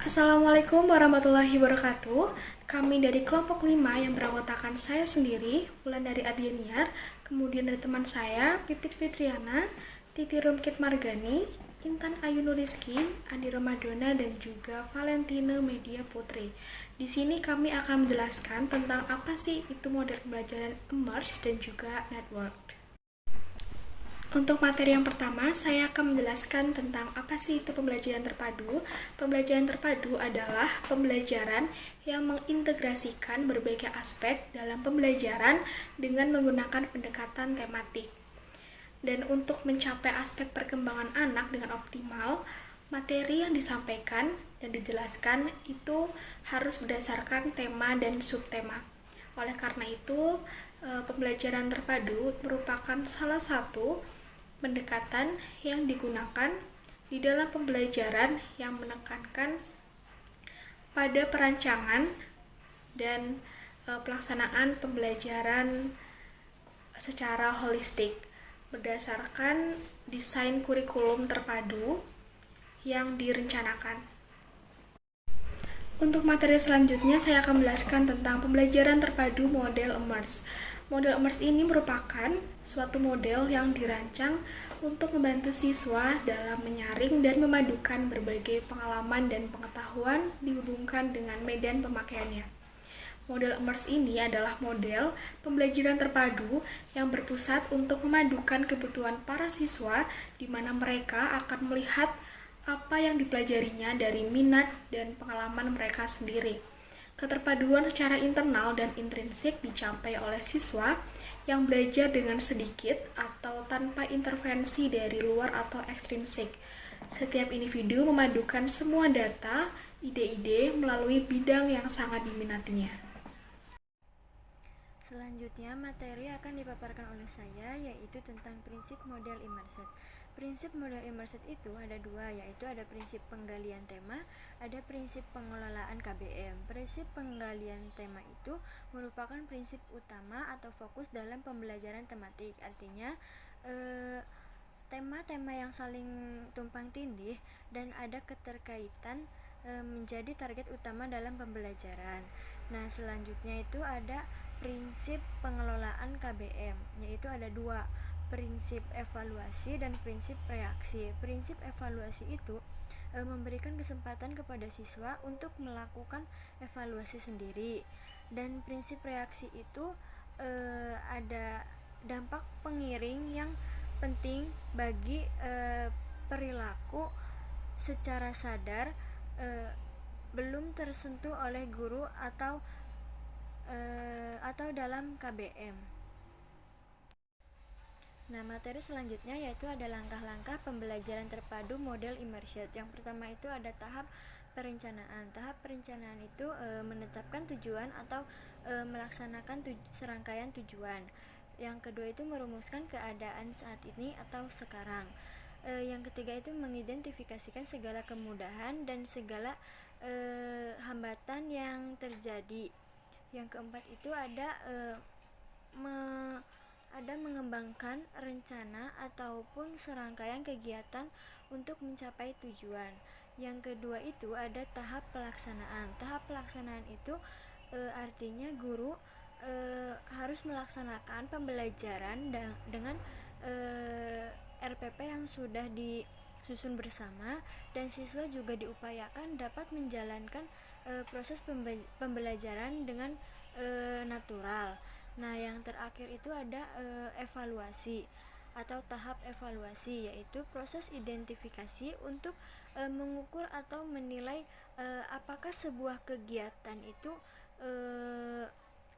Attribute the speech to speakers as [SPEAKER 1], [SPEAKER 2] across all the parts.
[SPEAKER 1] Assalamualaikum warahmatullahi wabarakatuh. Kami dari kelompok 5 yang beranggotakan saya sendiri, Wulandari Ardianiar, kemudian dari teman saya, Pipit Fitriana, Titi Rumkit Margani, Intan Ayu Nuriski, Andi Ramadona, dan juga Valentine Media Putri. Di sini kami akan menjelaskan tentang apa sih itu model pembelajaran immerse dan juga network. Untuk materi yang pertama, saya akan menjelaskan tentang apa sih itu pembelajaran terpadu. Pembelajaran terpadu adalah pembelajaran yang mengintegrasikan berbagai aspek dalam pembelajaran dengan menggunakan pendekatan tematik. Dan untuk mencapai aspek perkembangan anak dengan optimal, materi yang disampaikan dan dijelaskan itu harus berdasarkan tema dan subtema. Oleh karena itu, pembelajaran terpadu merupakan salah satu pendekatan yang digunakan di dalam pembelajaran yang menekankan pada perancangan dan pelaksanaan pembelajaran secara holistik berdasarkan desain kurikulum terpadu yang direncanakan. Untuk materi selanjutnya, saya akan menjelaskan tentang pembelajaran terpadu model immerse. Model immerse ini merupakan suatu model yang dirancang untuk membantu siswa dalam menyaring dan memadukan berbagai pengalaman dan pengetahuan dihubungkan dengan medan pemakaiannya. Model immerse ini adalah model pembelajaran terpadu yang berpusat untuk memadukan kebutuhan para siswa, di mana mereka akan melihat apa yang dipelajarinya dari minat dan pengalaman mereka sendiri. Keterpaduan secara internal dan intrinsik dicapai oleh siswa yang belajar dengan sedikit atau tanpa intervensi dari luar atau ekstrinsik. Setiap individu memadukan semua data, ide-ide melalui bidang yang sangat diminatinya.
[SPEAKER 2] Selanjutnya, materi akan dipaparkan oleh saya, yaitu tentang prinsip model immersion. Prinsip model immersion itu ada dua, yaitu ada prinsip penggalian tema, ada prinsip pengelolaan KBM. Prinsip penggalian tema itu merupakan prinsip utama atau fokus dalam pembelajaran tematik. Artinya, tema-tema yang saling tumpang tindih dan ada keterkaitan menjadi target utama dalam pembelajaran. Nah, selanjutnya itu ada prinsip pengelolaan KBM, yaitu ada dua, prinsip evaluasi dan prinsip reaksi. Prinsip evaluasi itu memberikan kesempatan kepada siswa untuk melakukan evaluasi sendiri, dan prinsip reaksi itu ada dampak pengiring yang penting bagi perilaku secara sadar belum tersentuh oleh guru atau dalam KBM. Nah, materi selanjutnya yaitu ada langkah-langkah pembelajaran terpadu model immersion. Yang pertama itu ada tahap perencanaan. Tahap perencanaan itu menetapkan tujuan atau melaksanakan serangkaian tujuan. Yang kedua itu merumuskan keadaan saat ini atau sekarang. Yang ketiga itu mengidentifikasikan segala kemudahan dan segala hambatan yang terjadi. Yang keempat itu ada mengembangkan rencana ataupun serangkaian kegiatan untuk mencapai tujuan. Yang kedua itu ada tahap pelaksanaan. Tahap pelaksanaan itu artinya guru harus melaksanakan pembelajaran dengan RPP yang sudah disusun bersama, dan siswa juga diupayakan dapat menjalankan proses pembelajaran dengan natural. Nah, yang terakhir itu ada evaluasi atau tahap evaluasi, yaitu proses identifikasi untuk mengukur atau menilai apakah sebuah kegiatan itu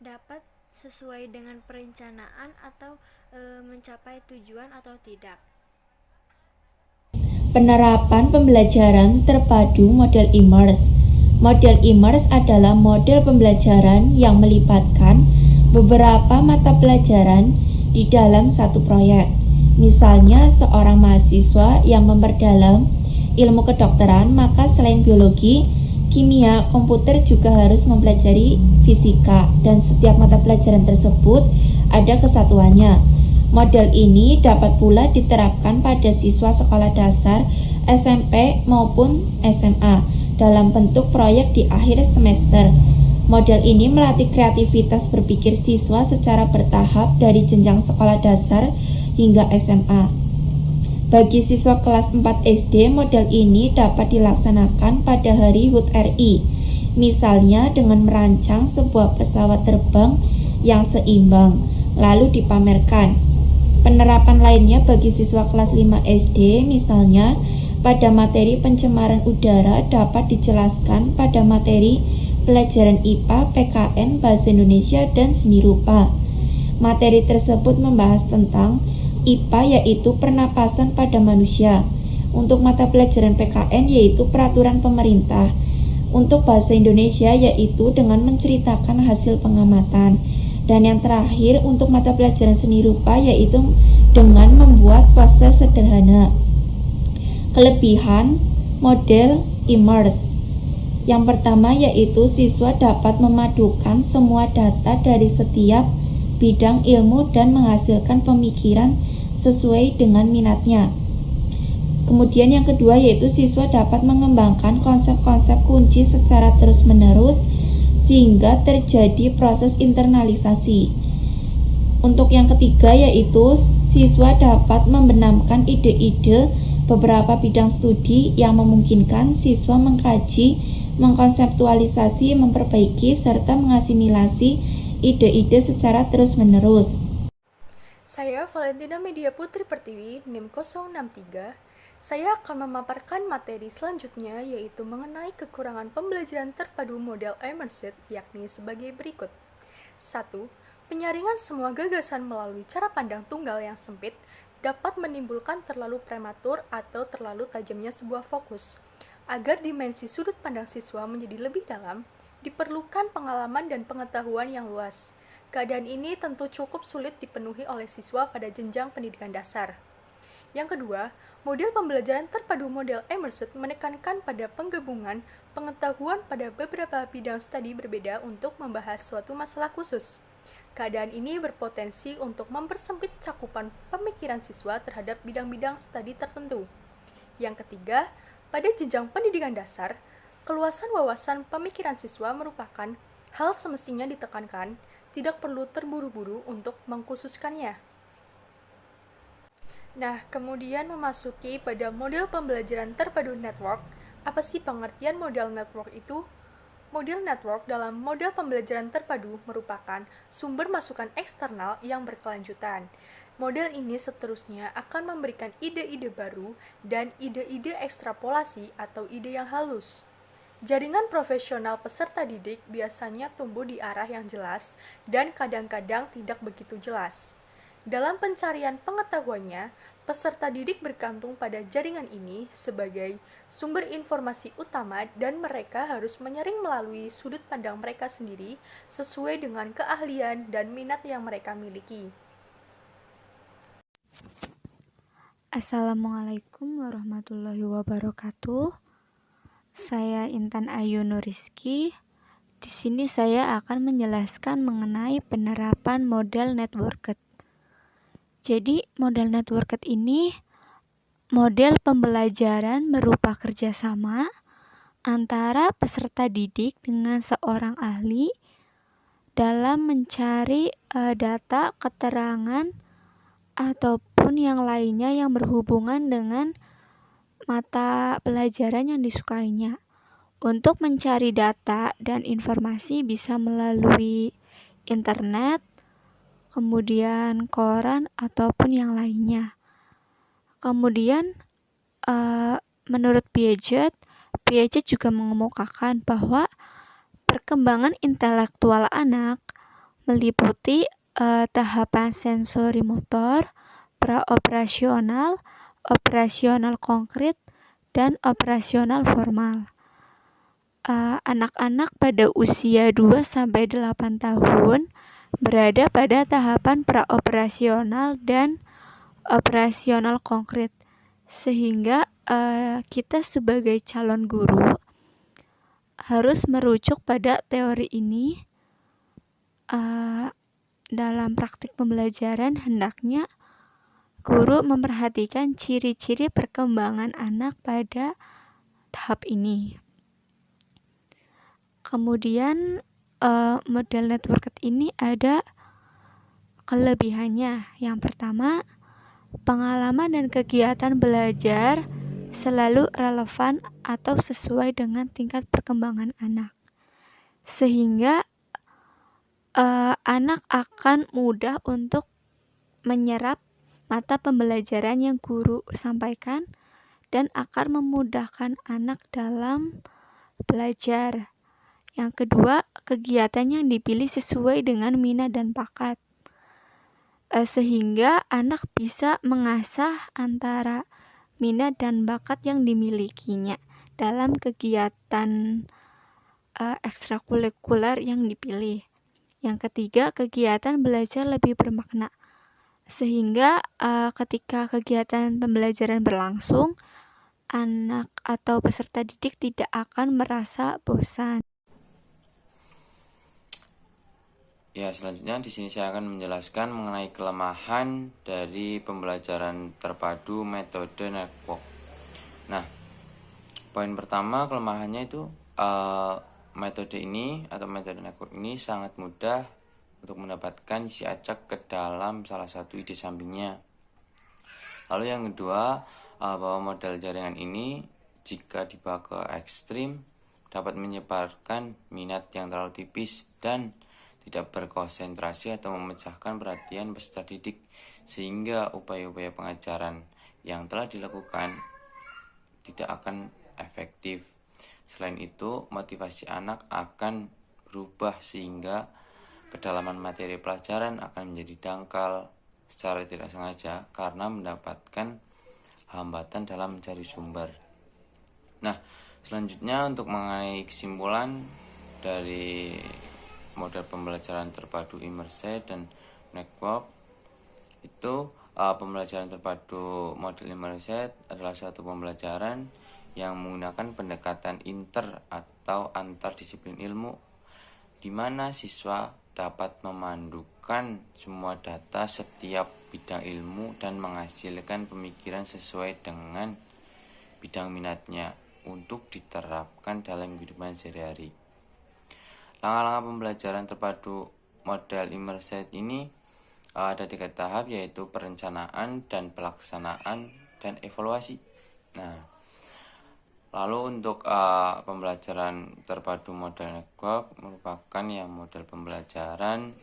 [SPEAKER 2] dapat sesuai dengan perencanaan atau mencapai tujuan atau tidak.
[SPEAKER 3] Penerapan pembelajaran terpadu model immerse. Model immerse adalah model pembelajaran yang melibatkan beberapa mata pelajaran di dalam satu proyek. Misalnya, seorang mahasiswa yang memperdalam ilmu kedokteran, maka selain biologi, kimia, komputer juga harus mempelajari fisika, dan setiap mata pelajaran tersebut ada kesatuannya. Model ini dapat pula diterapkan pada siswa sekolah dasar, SMP maupun SMA dalam bentuk proyek di akhir semester. Model ini melatih kreativitas berpikir siswa secara bertahap dari jenjang sekolah dasar hingga SMA. Bagi siswa kelas 4 SD, model ini dapat dilaksanakan pada hari HUT RI, misalnya dengan merancang sebuah pesawat terbang yang seimbang, lalu dipamerkan. Penerapan lainnya bagi siswa kelas 5 SD, misalnya pada materi pencemaran udara dapat dijelaskan pada materi pelajaran IPA, PKN, Bahasa Indonesia, dan Seni Rupa. Materi tersebut membahas tentang IPA yaitu pernapasan pada manusia. Untuk mata pelajaran PKN yaitu peraturan pemerintah. Untuk Bahasa Indonesia yaitu dengan menceritakan hasil pengamatan. Dan yang terakhir untuk mata pelajaran Seni Rupa yaitu dengan membuat pose sederhana. Kelebihan model Immerse. Yang pertama yaitu siswa dapat memadukan semua data dari setiap bidang ilmu dan menghasilkan pemikiran sesuai dengan minatnya. Kemudian yang kedua yaitu siswa dapat mengembangkan konsep-konsep kunci secara terus-menerus sehingga terjadi proses internalisasi. Untuk yang ketiga yaitu siswa dapat membenamkan ide-ide beberapa bidang studi yang memungkinkan siswa mengkaji, mengkonseptualisasi, memperbaiki, serta mengasimilasi ide-ide secara terus-menerus.
[SPEAKER 1] Saya Valentina Media Putri Pertiwi, NIM 063. Saya akan memaparkan materi selanjutnya yaitu mengenai kekurangan pembelajaran terpadu model Immerse, yakni sebagai berikut. 1. Penyaringan semua gagasan melalui cara pandang tunggal yang sempit dapat menimbulkan terlalu prematur atau terlalu tajamnya sebuah fokus. Agar dimensi sudut pandang siswa menjadi lebih dalam, diperlukan pengalaman dan pengetahuan yang luas. Keadaan ini tentu cukup sulit dipenuhi oleh siswa pada jenjang pendidikan dasar. Yang kedua, model pembelajaran terpadu model Immerse menekankan pada penggabungan pengetahuan pada beberapa bidang studi berbeda untuk membahas suatu masalah khusus. Keadaan ini berpotensi untuk mempersempit cakupan pemikiran siswa terhadap bidang-bidang studi tertentu. Yang ketiga, pada jenjang pendidikan dasar, keluasan wawasan pemikiran siswa merupakan hal semestinya ditekankan, tidak perlu terburu-buru untuk mengkhususkannya. Nah, kemudian memasuki pada model pembelajaran terpadu network. Apa sih pengertian model network itu? Model network dalam model pembelajaran terpadu merupakan sumber masukan eksternal yang berkelanjutan. Model ini seterusnya akan memberikan ide-ide baru dan ide-ide ekstrapolasi atau ide yang halus. Jaringan profesional peserta didik biasanya tumbuh di arah yang jelas dan kadang-kadang tidak begitu jelas. Dalam pencarian pengetahuannya, peserta didik bergantung pada jaringan ini sebagai sumber informasi utama dan mereka harus menyaring melalui sudut pandang mereka sendiri sesuai dengan keahlian dan minat yang mereka miliki.
[SPEAKER 2] Assalamualaikum warahmatullahi wabarakatuh. Saya Intan Ayu Nuriski. Di sini saya akan menjelaskan mengenai penerapan model networked. Jadi, model networked ini model pembelajaran berupa kerjasama antara peserta didik dengan seorang ahli dalam mencari data, keterangan, ataupun yang lainnya yang berhubungan dengan mata pelajaran yang disukainya. Untuk mencari data dan informasi bisa melalui internet, kemudian koran, ataupun yang lainnya. Kemudian, menurut Piaget juga mengemukakan bahwa perkembangan intelektual anak meliputi tahapan sensori motor, praoperasional, operasional konkret, dan operasional formal. Anak-anak pada usia 2-8 tahun berada pada tahapan praoperasional dan operasional konkret, sehingga kita sebagai calon guru harus merujuk pada teori ini. Dalam praktik pembelajaran hendaknya guru memperhatikan ciri-ciri perkembangan anak pada tahap ini. Kemudian model network ini ada kelebihannya. Yang pertama, pengalaman dan kegiatan belajar selalu relevan atau sesuai dengan tingkat perkembangan anak, sehingga anak akan mudah untuk menyerap mata pembelajaran yang guru sampaikan dan akan memudahkan anak dalam belajar. Yang kedua, kegiatan yang dipilih sesuai dengan minat dan bakat, sehingga anak bisa mengasah antara minat dan bakat yang dimilikinya dalam kegiatan ekstrakurikuler yang dipilih. Yang ketiga, kegiatan belajar lebih bermakna, sehingga ketika kegiatan pembelajaran berlangsung, anak atau peserta didik tidak akan merasa bosan.
[SPEAKER 4] Ya, selanjutnya di sini saya akan menjelaskan mengenai kelemahan dari pembelajaran terpadu metode network. Nah, poin pertama kelemahannya itu metode ini atau metode network ini sangat mudah untuk mendapatkan isi acak ke dalam salah satu ide sampingnya. Lalu yang kedua, bahwa model jaringan ini jika dibawa ke ekstrim dapat menyebarkan minat yang terlalu tipis dan tidak berkonsentrasi atau memecahkan perhatian peserta didik, sehingga upaya-upaya pengajaran yang telah dilakukan tidak akan efektif. Selain itu, motivasi anak akan berubah sehingga kedalaman materi pelajaran akan menjadi dangkal secara tidak sengaja karena mendapatkan hambatan dalam mencari sumber. Nah, selanjutnya untuk mengenai kesimpulan dari model pembelajaran terpadu immersive dan network itu, pembelajaran terpadu model immersive adalah suatu pembelajaran yang menggunakan pendekatan inter atau antar disiplin ilmu, di mana siswa dapat memandukan semua data setiap bidang ilmu dan menghasilkan pemikiran sesuai dengan bidang minatnya untuk diterapkan dalam kehidupan sehari-hari. Langkah-langkah pembelajaran terpadu model immersive ini ada 3 tahap, yaitu perencanaan dan pelaksanaan dan evaluasi. Nah, lalu untuk pembelajaran terpadu model network merupakan model pembelajaran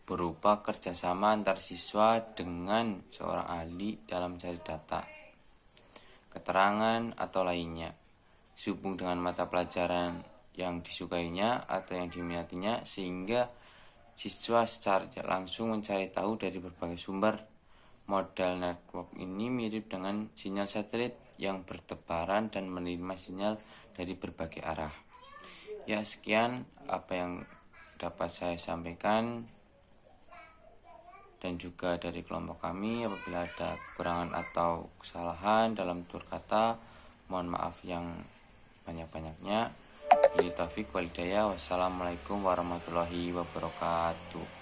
[SPEAKER 4] berupa kerjasama antar siswa dengan seorang ahli dalam mencari data, keterangan atau lainnya, sehubung dengan mata pelajaran yang disukainya atau yang diminatinya, sehingga siswa secara tidak langsung mencari tahu dari berbagai sumber. Model network ini mirip dengan sinyal satelit yang bertebaran dan menerima sinyal dari berbagai arah. Ya, sekian apa yang dapat saya sampaikan, dan juga dari kelompok kami. Apabila ada kekurangan atau kesalahan dalam tutur kata, mohon maaf yang banyak-banyaknya. Wassalamualaikum warahmatullahi wabarakatuh.